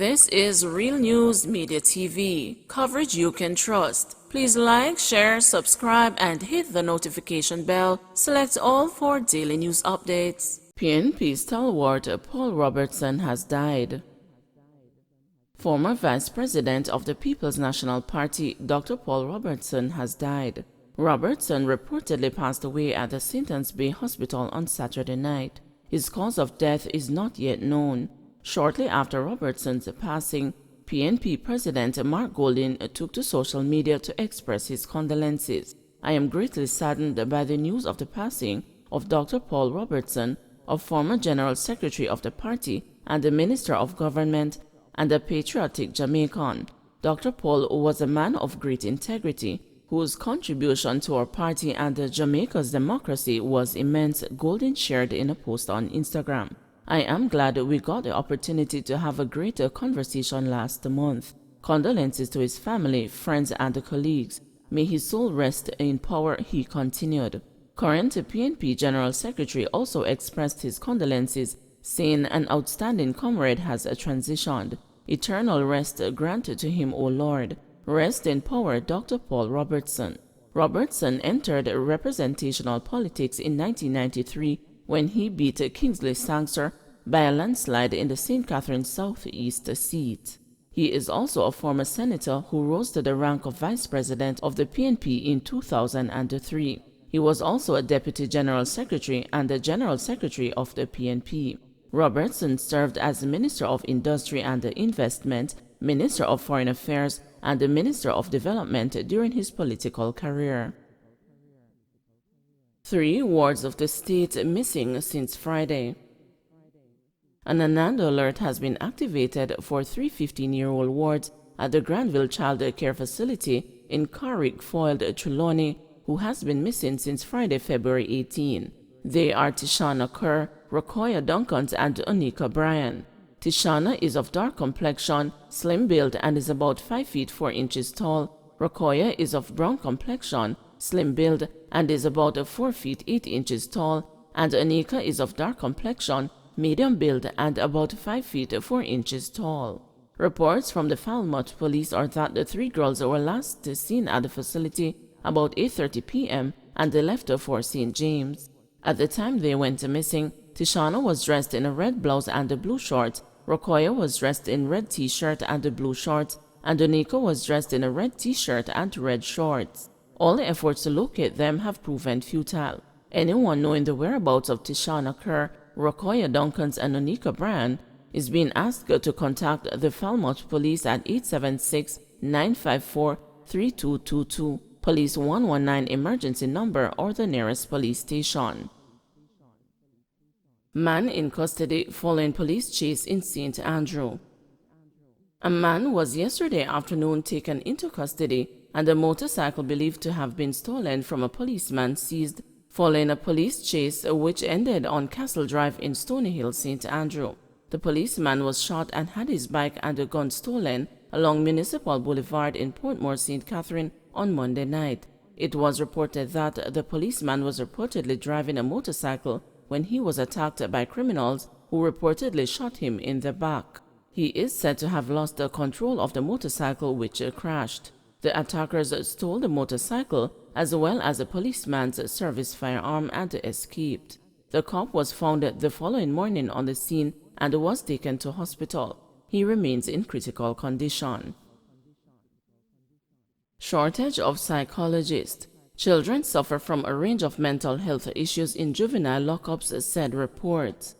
This is Real News Media TV, coverage you can trust. Please like, share, subscribe, and hit the notification bell. Select all for daily news updates. PNP stalwart Paul Robertson has died. Former Vice President of the People's National Party, Dr. Paul Robertson, has died. Robertson reportedly passed away at the St. Anne's Bay Hospital on Saturday night. His cause of death is not yet known. Shortly after Robertson's passing, PNP President Mark Golding took to social media to express his condolences. "I am greatly saddened by the news of the passing of Dr. Paul Robertson, a former General Secretary of the party and a Minister of Government, and a patriotic Jamaican. Dr. Paul was a man of great integrity, whose contribution to our party and Jamaica's democracy was immense," Golding shared in a post on Instagram. "I am glad we got the opportunity to have a greater conversation last month. Condolences to his family, friends, and colleagues. May his soul rest in power," he continued. Current PNP General Secretary also expressed his condolences, saying, "An outstanding comrade has transitioned. Eternal rest granted to him, O Lord. Rest in power, Dr. Paul Robertson." Robertson entered representational politics in 1993 when he beat Kingsley Sangster by a landslide in the St. Catharines Southeast seat. He is also a former senator who rose to the rank of vice president of the PNP in 2003. He was also a deputy general secretary and the general secretary of the PNP. Robertson served as Minister of Industry and Investment, Minister of Foreign Affairs, and the Minister of Development during his political career. 3 wards of the state missing since Friday. An Anand alert has been activated for 3 15-year-old wards at the Granville Child Care Facility in Carrick, Foyle, Trelawney, who has been missing since Friday, February 18. They are Tishana Kerr, Rokoya Duncans, and Onika Bryan. Tishana is of dark complexion, slim build, and is about 5 feet 4 inches tall. Rokoya is of brown complexion, slim build, and is about 4 feet 8 inches tall, and Onika is of dark complexion, medium build, and about 5 feet 4 inches tall. Reports from the Falmouth police are that the 3 girls were last seen at the facility about 8:30 p.m. and they left for St. James. At the time they went missing, Tishana was dressed in a red blouse and a blue shorts, Rokoya was dressed in red t-shirt and a blue shorts, and Onika was dressed in a red t-shirt and red shorts. All the efforts to locate them have proven futile. Anyone knowing the whereabouts of Tishana Kerr, Rokoya Duncans, and Onika Bryan is being asked to contact the Falmouth Police at 876-954-3222, Police 119 emergency number, or the nearest police station. Man in custody following police chase in St. Andrew. A man was yesterday afternoon taken into custody and a motorcycle believed to have been stolen from a policeman seized following a police chase which ended on Castle Drive in Stony Hill, St. Andrew. The policeman was shot and had his bike and a gun stolen along Municipal Boulevard in Portmore, St. Catherine on Monday night. It was reported that the policeman was reportedly driving a motorcycle when he was attacked by criminals who reportedly shot him in the back. He is said to have lost the control of the motorcycle which crashed. The attackers stole the motorcycle as well as a policeman's service firearm and escaped. The cop was found the following morning on the scene and was taken to hospital. He remains in critical condition. Shortage of psychologists. Children suffer from a range of mental health issues in juvenile lockups, said reports.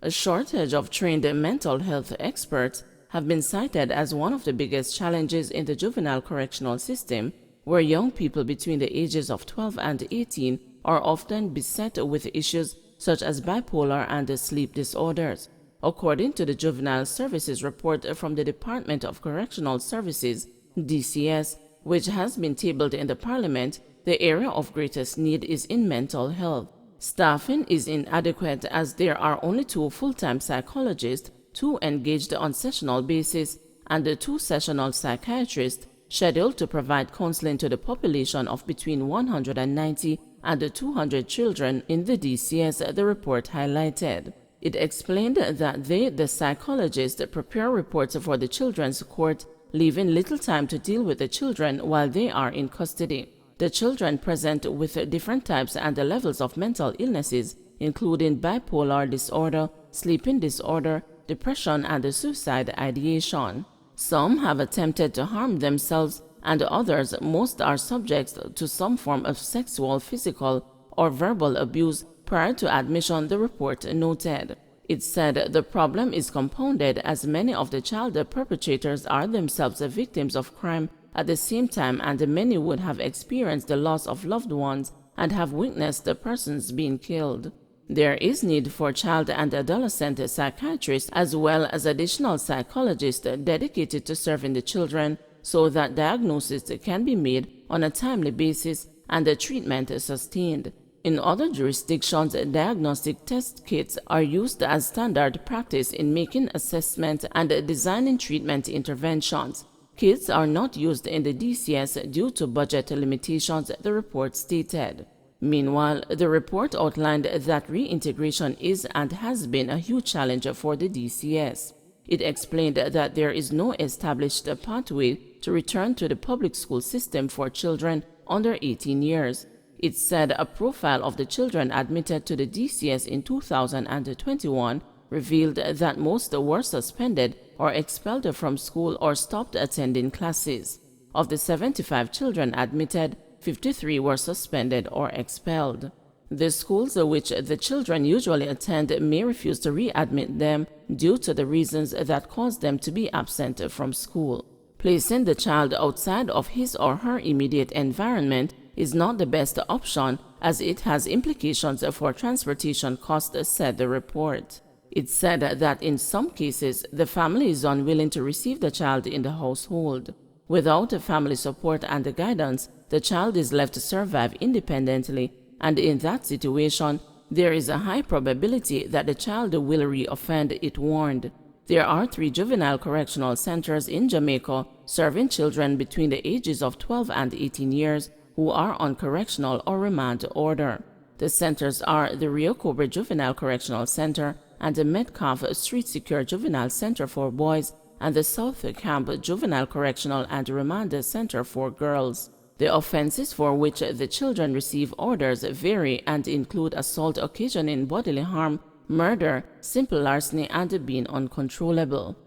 A shortage of trained mental health experts have been cited as one of the biggest challenges in the juvenile correctional system, where young people between the ages of 12 and 18 are often beset with issues such as bipolar and sleep disorders. According to the Juvenile Services report from the Department of Correctional Services, DCS, which has been tabled in the Parliament, the area of greatest need is in mental health. Staffing is inadequate as there are only 2 full-time psychologists, 2 engaged on sessional basis, and 2 sessional psychiatrists scheduled to provide counseling to the population of between 190 and 200 children in the DCS, the report highlighted. It explained that they, the psychologists, prepare reports for the children's court, leaving little time to deal with the children while they are in custody. The children present with different types and levels of mental illnesses, including bipolar disorder, sleeping disorder, depression, and suicide ideation. Some have attempted to harm themselves, and others, most are subject to some form of sexual, physical, or verbal abuse prior to admission, the report noted. It said the problem is compounded as many of the child perpetrators are themselves victims of crime at the same time, and many would have experienced the loss of loved ones and have witnessed the persons being killed. There is need for child and adolescent psychiatrists as well as additional psychologists dedicated to serving the children so that diagnosis can be made on a timely basis and the treatment sustained. In other jurisdictions, diagnostic test kits are used as standard practice in making assessments and designing treatment interventions. Kits are not used in the DCS due to budget limitations, the report stated. Meanwhile, the report outlined that reintegration is and has been a huge challenge for the DCS. It explained that there is no established pathway to return to the public school system for children under 18 years. It said a profile of the children admitted to the DCS in 2021 revealed that most were suspended or expelled from school or stopped attending classes. Of the 75 children admitted, 53 were suspended or expelled. The schools which the children usually attend may refuse to readmit them due to the reasons that cause them to be absent from school. Placing the child outside of his or her immediate environment is not the best option, as it has implications for transportation costs, said the report. It said that in some cases, the family is unwilling to receive the child in the household. Without family support and guidance, the child is left to survive independently, and in that situation, there is a high probability that the child will reoffend, it warned. There are 3 juvenile correctional centers in Jamaica serving children between the ages of 12 and 18 years who are on correctional or remand order. The centers are the Rio Cobre Juvenile Correctional Center and the Metcalf Street Secure Juvenile Center for boys and the South Camp Juvenile Correctional and Remand Center for girls. The offenses for which the children receive orders vary and include assault occasioning bodily harm, murder, simple larceny, and being uncontrollable.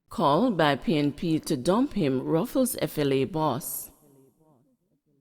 Call by PNP to dump him, ruffles FLA boss.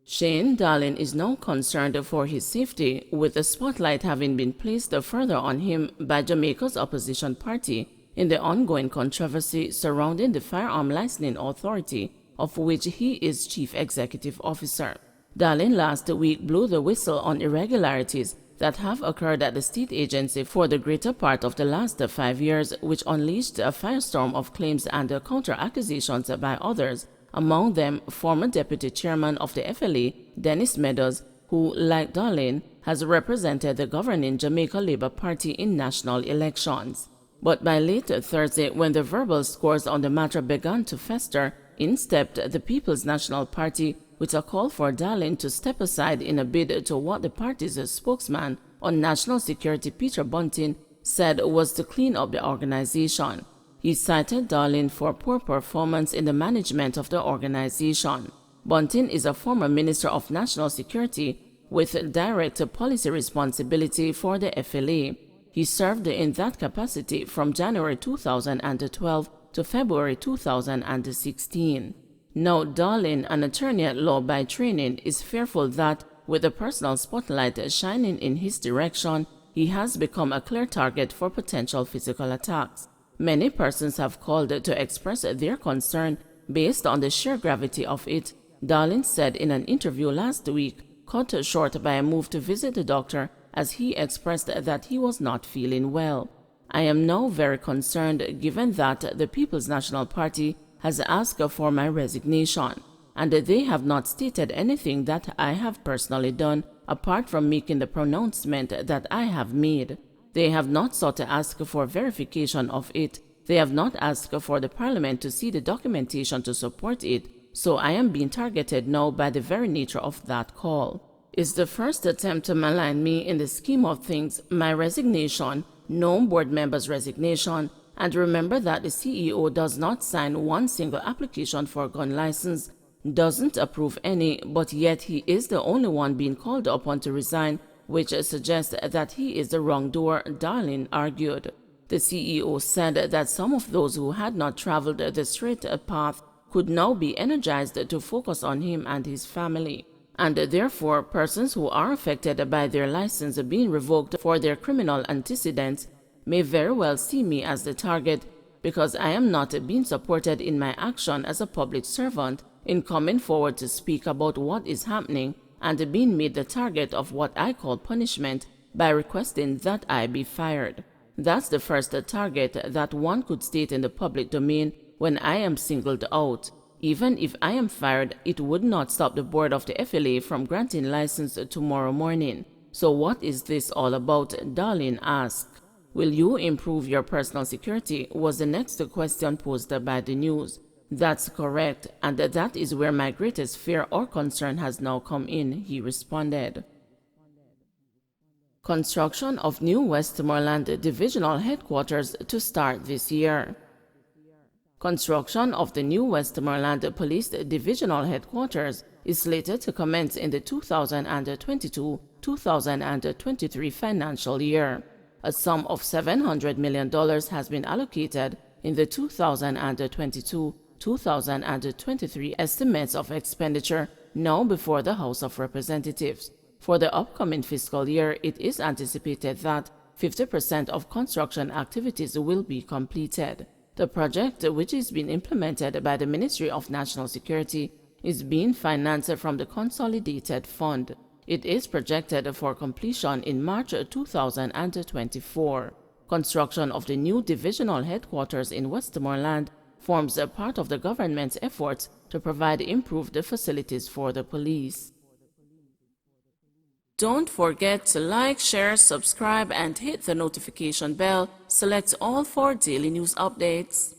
Shane Darling is now concerned for his safety, with the spotlight having been placed further on him by Jamaica's opposition party in the ongoing controversy surrounding the Firearm Licensing Authority, of which he is Chief Executive Officer. Darling last week blew the whistle on irregularities that have occurred at the state agency for the greater part of the last 5 years, which unleashed a firestorm of claims and counter-accusations by others, among them former Deputy Chairman of the FLA, Dennis Meadows, who, like Darling, has represented the governing Jamaica Labour Party in national elections. But by late Thursday, when the verbal scores on the matter began to fester, in stepped the People's National Party with a call for Darling to step aside in a bid to what the party's spokesman on national security, Peter Bunting, said was to clean up the organization. He cited Darling for poor performance in the management of the organization. Bunting is a former Minister of National Security with direct policy responsibility for the FLA. He served in that capacity from January 2012 to February 2016. Now, Darling, an attorney at law by training, is fearful that, with the personal spotlight shining in his direction, he has become a clear target for potential physical attacks. Many persons have called to express their concern based on the sheer gravity of it, Darling said in an interview last week, cut short by a move to visit the doctor as he expressed that he was not feeling well. I am now very concerned given that the People's National Party has asked for my resignation, and they have not stated anything that I have personally done apart from making the pronouncement that I have made. They have not sought to ask for verification of it. They have not asked for the Parliament to see the documentation to support it, so I am being targeted now by the very nature of that call. is the first attempt to malign me in the scheme of things. My resignation, no board member's resignation, and remember that the CEO does not sign one single application for a gun license, doesn't approve any, but yet he is the only one being called upon to resign, which suggests that he is the wrongdoer, Darlin argued. The CEO said that some of those who had not traveled the straight path could now be energized to focus on him and his family, and therefore persons who are affected by their license being revoked for their criminal antecedents may very well see me as the target, because I am not being supported in my action as a public servant in coming forward to speak about what is happening, and being made the target of what I call punishment by requesting that I be fired. That's the first target that one could state in the public domain when I am singled out. Even if I am fired, it would not stop the board of the FLA from granting license tomorrow morning. So what is this all about? Darlin asked. Will you improve your personal security? Was the next question posed by the news. That's correct, and that is where my greatest fear or concern has now come in, he responded. Construction of new Westmoreland Divisional Headquarters to start this year. Construction of the new Westmoreland Police Divisional Headquarters is slated to commence in the 2022-2023 financial year. A sum of $700 million has been allocated in the 2022-2023 estimates of expenditure now before the House of Representatives. For the upcoming fiscal year, it is anticipated that 50% of construction activities will be completed. The project, which is being implemented by the Ministry of National Security, is being financed from the Consolidated Fund. It is projected for completion in March 2024. Construction of the new divisional headquarters in Westmoreland forms a part of the government's efforts to provide improved facilities for the police. Don't forget to like, share, subscribe, and hit the notification bell. Select all for daily news updates.